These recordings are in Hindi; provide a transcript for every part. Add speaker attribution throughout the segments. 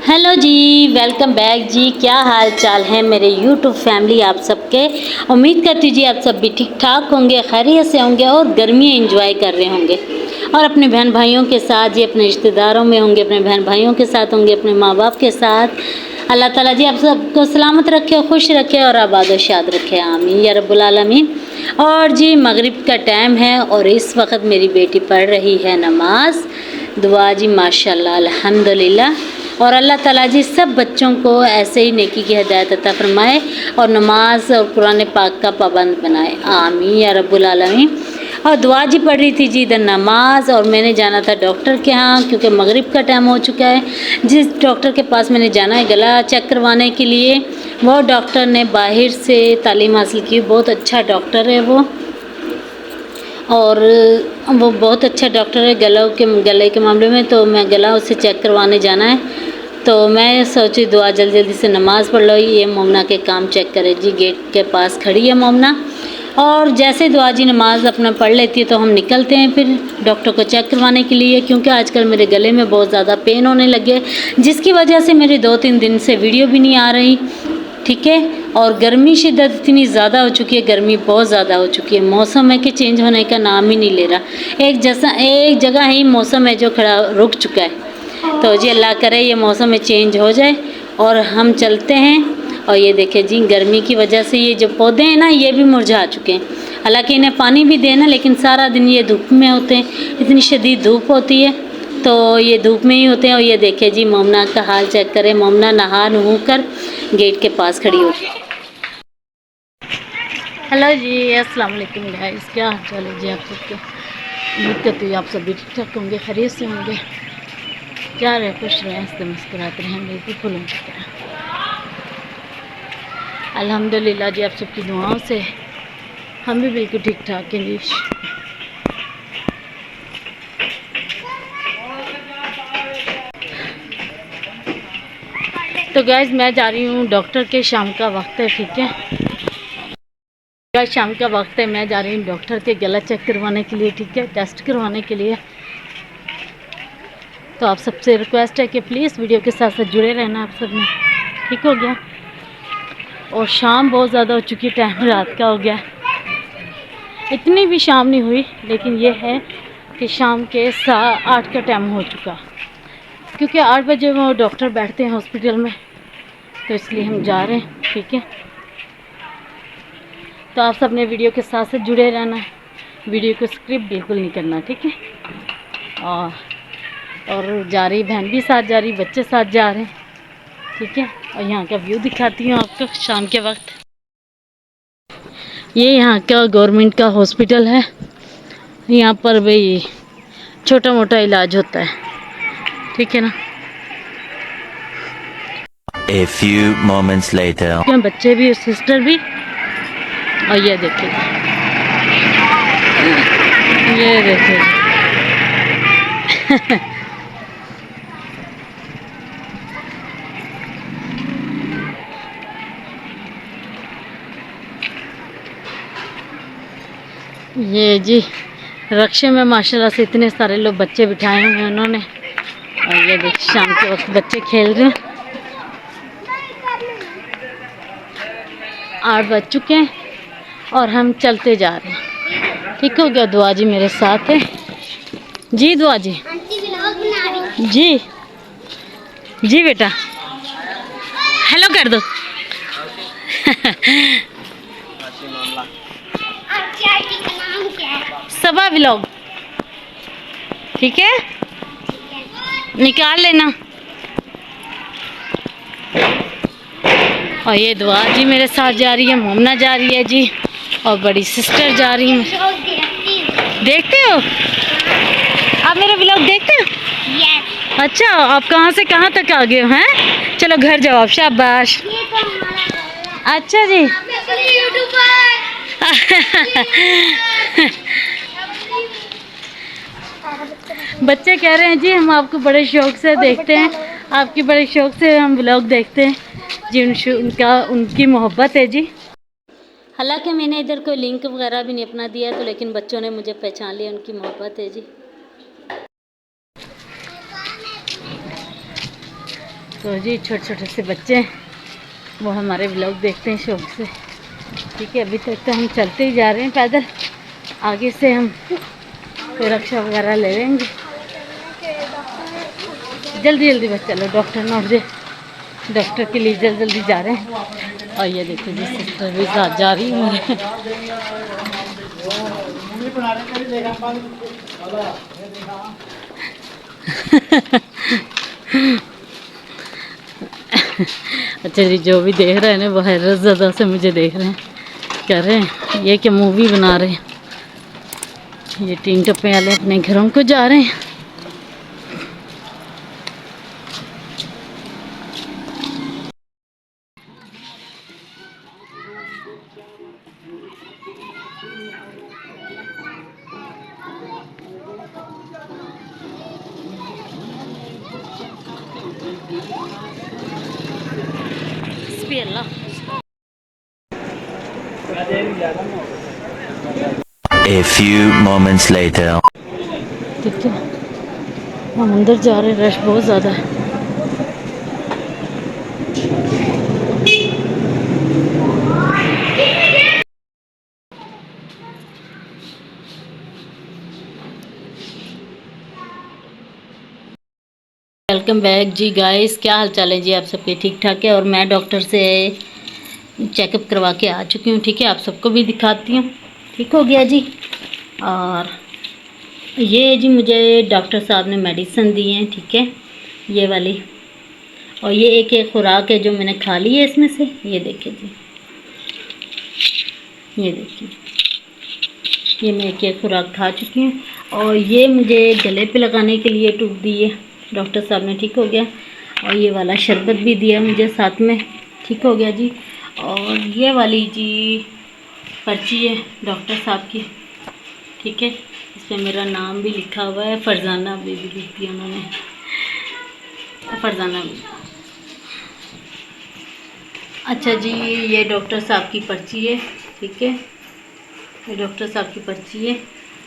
Speaker 1: हेलो जी, वेलकम बैक जी। क्या हाल चाल है मेरे यूट्यूब फैमिली आप सबके। उम्मीद करती जी आप सब भी ठीक ठाक होंगे, खैरियत से होंगे और गर्मी एंजॉय कर रहे होंगे और अपने बहन भाइयों के साथ जी, अपने रिश्तेदारों में होंगे, अपने बहन भाइयों के साथ होंगे, अपने माँ बाप के साथ। अल्लाह ताला जी आप सबको सलामत रखे, खुश रखे और आबाद शाद रखे, आमीन या रब्बुल आलमीन। और जी मगरिब का टाइम है और इस वक्त मेरी बेटी पढ़ रही है नमाज। दुआ जी माशाल्लाह अल्हम्दुलिल्लाह। और अल्लाह ताला जी सब बच्चों को ऐसे ही नेकी की हिदायत अता फरमाए और नमाज और कुरान पाक का पाबंद बनाए, आमीन या रब्बुल आलमीन। और दुआ जी पढ़ रही थी जी इधर नमाज, और मैंने जाना था डॉक्टर के यहाँ क्योंकि मगरिब का टाइम हो चुका है। जिस डॉक्टर के पास मैंने जाना है गला चेक करवाने के लिए, वो डॉक्टर ने बाहर से तालीम हासिल की, बहुत अच्छा डॉक्टर है वो, और वो बहुत अच्छा डॉक्टर है गले के मामले में। तो मैं गला उससे चेक करवाने जाना है, तो मैं सोची दुआ जल्दी से नमाज़ पढ़ लो, ये मोमना के काम चेक करे जी। गेट के पास खड़ी है मोमना, और जैसे दुआ जी नमाज़ अपना पढ़ लेती है तो हम निकलते हैं फिर डॉक्टर को चेक करवाने के लिए, क्योंकि आजकल मेरे गले में बहुत ज़्यादा पेन होने लगे, जिसकी वजह से मेरे 2-3 दिन से वीडियो भी नहीं आ रही, ठीक है। और गर्मी शिद्दत इतनी ज़्यादा हो चुकी है, गर्मी बहुत ज़्यादा हो चुकी है, मौसम है कि चेंज होने का नाम ही नहीं ले रहा। एक जगह ही मौसम है जो खड़ा रुक चुका है। तो जी अल्लाह करे ये मौसम में चेंज हो जाए और हम चलते हैं। और ये देखें जी गर्मी की वजह से ये जो पौधे हैं ना ये भी मुरझा चुके हैं। हालांकि इन्हें पानी भी देना, लेकिन सारा दिन ये धूप में होते हैं, इतनी शदीद धूप होती है तो ये धूप में ही होते हैं। और ये देखें जी मोमना का हाल चेक करें, मोमना नहा नहू कर गेट के पास खड़ी होती है। हेलो जी, अस्सलाम वालेकुम गाइस, क्या हाल चाल है जी आप सबके। उम्मीद करती हूँ आप सब भी ठीक ठाक होंगे, खैरियत से होंगे, जा रहे खुश रहें, हंसते मुस्कुराते रहें, बिल्कुल फूलों की तरह। अल्हम्दुलिल्लाह जी आप सबकी दुआओं से हम भी बिल्कुल ठीक ठाक हैं जी। तो गाइस मैं जा रही हूँ डॉक्टर के, शाम का वक्त है, ठीक है गाइस, शाम का वक्त है, मैं जा रही हूँ डॉक्टर के गला चेक करवाने के लिए, ठीक है, टेस्ट करवाने के लिए। तो आप सबसे रिक्वेस्ट है कि प्लीज़ वीडियो के साथ साथ जुड़े रहना आप सब ने, ठीक हो गया। और शाम बहुत ज़्यादा हो चुकी है, टाइम रात का हो गया, इतनी भी शाम नहीं हुई, लेकिन ये है कि शाम के 8 का टाइम हो चुका, क्योंकि 8 बजे वो डॉक्टर बैठते हैं हॉस्पिटल में, तो इसलिए हम जा रहे हैं, ठीक है। तो आप सब ने वीडियो के साथ साथ जुड़े रहना, वीडियो को स्किप बिल्कुल नहीं करना, ठीक है। और जा रही बहन भी साथ जा रही, बच्चे साथ जा रहे हैं, ठीक है। और यहाँ का व्यू दिखाती हूँ आपको शाम के वक्त। ये यहाँ का गवर्नमेंट का हॉस्पिटल है, यहाँ पर भाई छोटा मोटा इलाज होता है, ठीक है ना।
Speaker 2: A few moments later.
Speaker 1: बच्चे भी, सिस्टर भी, और ये देखिए, ये देखिए ये जी रक्षे में माशाल्लाह से इतने सारे लोग बच्चे बिठाए हुए हैं उन्होंने। और ये देखिए शाम के वक्त बच्चे खेल रहे हैं, 8 बज चुके हैं और हम चलते जा रहे हैं, ठीक हो गया। दुआ जी मेरे साथ है जी, दुआ जी जी जी बेटा हेलो कर दो सबा व्लॉग, ठीक है, निकाल लेना। और ये दुआ जी मेरे साथ जा रही है, मोमना जा रही है जी, और बड़ी सिस्टर जा रही है। देखते हो आप मेरे व्लॉग, देखते हो? yes. अच्छा, आप कहाँ से कहाँ तक आ गए हो हैं? चलो घर जाओ आप, शाबाश। अच्छा जी बच्चे कह रहे हैं जी हम आपको बड़े शौक से देखते हैं, आपकी बड़े शौक से हम व्लॉग देखते हैं जी, उनकी मोहब्बत है जी। हालांकि मैंने इधर कोई लिंक वगैरह भी नहीं अपना दिया, तो लेकिन बच्चों ने मुझे पहचान लिया, उनकी मोहब्बत है जी। तो जी छोटे छोटे से बच्चे हैं, वो हमारे व्लॉग देखते हैं शौक से। ठीक है, अभी तक तो हम चलते ही जा रहे हैं पैदल, आगे से हम रिक्शा वगैरह ले लेंगे। जल्दी जल्दी बस चलो, डॉक्टर ना उठ जाए, डॉक्टर के लिए जल्दी जल्दी जा रहे हैं। और ये देखो जी सिस्टर भी साथ जा रही है। अच्छा जी, जो भी देख रहे हैं ना वो हैरत ज़्यादा से मुझे देख रहे हैं, कह रहे हैं ये क्या मूवी बना रहे हैं। ये 3 टप्पे वाले अपने घरों को जा रहे हैं।
Speaker 2: A few moments later.
Speaker 1: ठीक है, हम अंदर जा रहे हैं, रश बहुत ज़्यादा है। वेलकम बैक जी गाइस, क्या हाल चाल है जी आप सबके? ठीक ठाक है। और मैं डॉक्टर से चेकअप करवा के आ चुकी हूँ। ठीक है, आप सबको भी दिखाती हूँ। ठीक हो गया जी। और ये जी मुझे डॉक्टर साहब ने मेडिसिन दी हैं, ठीक है, ये वाली। और ये एक खुराक है जो मैंने खा ली है इसमें से। ये देखिए जी, ये देखिए, ये मैं एक खुराक खा चुकी हूँ। और ये मुझे गले पे लगाने के लिए टूब दी है डॉक्टर साहब ने। ठीक हो गया। और ये वाला शरबत भी दिया मुझे साथ में। ठीक हो गया जी। और ये वाली जी पर्ची है डॉक्टर साहब की। ठीक है, इसमें मेरा नाम भी लिखा हुआ है, फरजाना भी लिख दिया उन्होंने, फरजाना भी। अच्छा जी, ये डॉक्टर साहब की पर्ची है। ठीक है, ये डॉक्टर साहब की पर्ची है।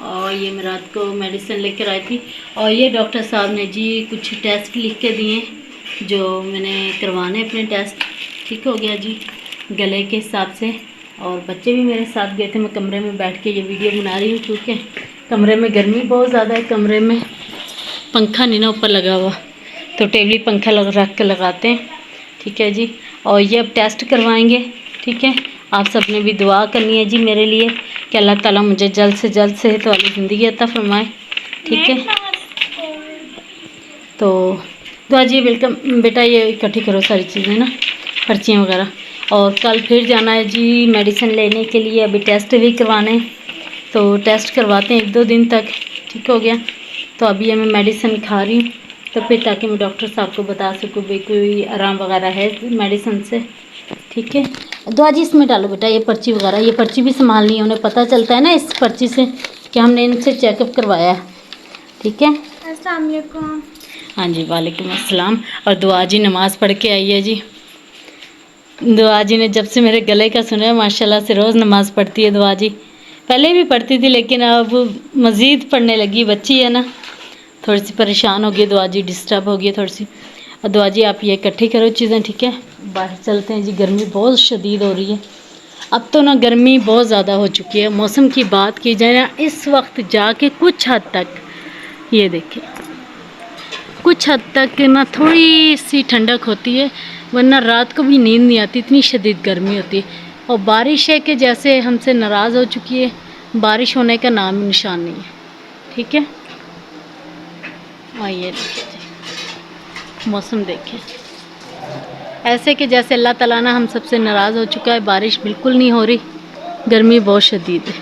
Speaker 1: और ये मैं रात को मेडिसिन लेकर आई थी। और ये डॉक्टर साहब ने जी कुछ टेस्ट लिख के दिए जो मैंने करवाने अपने टेस्ट। ठीक हो गया जी, गले के हिसाब से। और बच्चे भी मेरे साथ गए थे। मैं कमरे में बैठ के ये वीडियो बना रही हूँ क्योंकि कमरे में गर्मी बहुत ज़्यादा है। कमरे में पंखा नहीं ना ऊपर लगा हुआ, तो टेबली पंखा रख के लगाते हैं। ठीक है जी। और ये अब टेस्ट करवाएंगे। ठीक है, आप सब ने भी दुआ करनी है जी मेरे लिए कि अल्लाह ताला मुझे जल्द से जल्द सेहत वाली ज़िंदगी अता फरमाए। ठीक है, तो दुआ जी। वेलकम बेटा, ये इकट्ठी करो सारी चीज़ें ना, पर्चियाँ वगैरह। और कल फिर जाना है जी मेडिसिन लेने के लिए। अभी टेस्ट भी करवाने, तो टेस्ट करवाते हैं 1-2 दिन तक। ठीक हो गया। तो अभी ये मैं मेडिसिन खा रही हूँ, तो फिर ताकि मैं डॉक्टर साहब को बता सकूँ भाई कोई आराम वगैरह है मेडिसिन से। ठीक है, दुआ जी इसमें डालो बेटा ये पर्ची वगैरह। ये पर्ची भी संभालनी है, उन्हें पता चलता है ना इस पर्ची से कि हमने इनसे चेकअप करवाया है। ठीक है, अस्सलाम वालेकुम। हाँ जी, वालेकुम अस्सलाम। और दुआ जी नमाज़ पढ़ के आई है जी। दुआ जी ने जब से मेरे गले का सुना है माशाल्लाह से रोज़ नमाज़ पढ़ती है दुआ जी। पहले भी पढ़ती थी लेकिन अब मज़ीद पढ़ने लगी। बच्ची है ना, थोड़ी सी परेशान हो गई दुआ जी, डिस्टर्ब हो गई थोड़ी सी। और दुआ जी आप ये इकट्ठी करो चीज़ें। ठीक है, बाहर चलते हैं जी, गर्मी बहुत शदीद हो रही है। अब तो ना गर्मी बहुत ज़्यादा हो चुकी है। मौसम की बात की जाए ना, इस वक्त जाके कुछ हद तक, ये देखिए, कुछ हद तक ना थोड़ी सी ठंडक होती है, वरना रात को भी नींद नहीं आती, इतनी शदीद गर्मी होती है। और बारिश है कि जैसे हमसे नाराज़ हो चुकी है, बारिश होने का नाम निशान नहीं है। ठीक है, आइए देखिए जी, मौसम देखिए ऐसे कि जैसे अल्लाह ताला ना हम सबसे नाराज़ हो चुका है। बारिश बिल्कुल नहीं हो रही, गर्मी बहुत शदीद है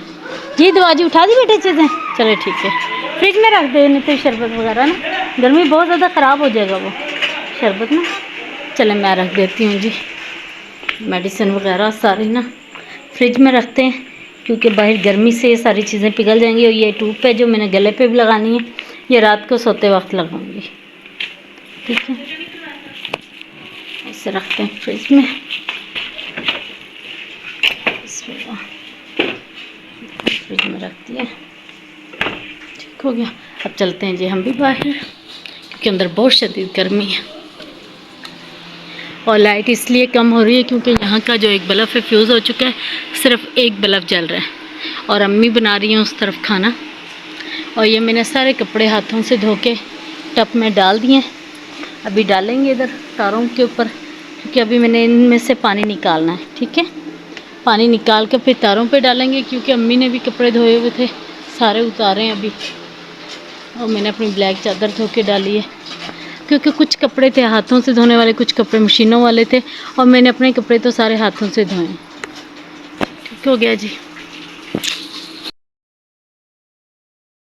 Speaker 1: जी। दुआ जी उठा दी बेटे चीज़ें, चलो ठीक है, फ्रिज में रख दे नहीं तो शरबत वगैरह ना, गर्मी बहुत ज़्यादा ख़राब हो जाएगा वो शरबत ना। चले मैं रख देती हूँ जी, मेडिसिन वगैरह सारी ना फ्रिज में रखते हैं क्योंकि बाहर गर्मी से ये सारी चीज़ें पिघल जाएंगी। और ये ट्यूब पे जो मैंने गले पे भी लगानी है, ये रात को सोते वक्त लगाऊंगी। ठीक है, इसे रखते हैं फ्रिज में। फ्रिज में रख दिया, ठीक हो गया। अब चलते हैं जी हम भी बाहर क्योंकि अंदर बहुत शदीद गर्मी है। और लाइट इसलिए कम हो रही है क्योंकि यहाँ का जो एक बल्ब है फ्यूज़ हो चुका है, सिर्फ एक बल्ब जल रहा है। और अम्मी बना रही हैं उस तरफ खाना। और ये मैंने सारे कपड़े हाथों से धो के टब में डाल दिए। अभी डालेंगे इधर तारों के ऊपर, क्योंकि अभी मैंने इनमें से पानी निकालना है। ठीक है, पानी निकाल के फिर तारों पे डालेंगे, क्योंकि अम्मी ने भी कपड़े धोए हुए थे, सारे उतारे हैं अभी। और मैंने अपनी ब्लैक चादर धो के डाली है, क्योंकि कुछ कपड़े थे हाथों से धोने वाले, कुछ कपड़े मशीनों वाले थे, और मैंने अपने कपड़े तो सारे हाथों से धोए। ठीक हो गया जी।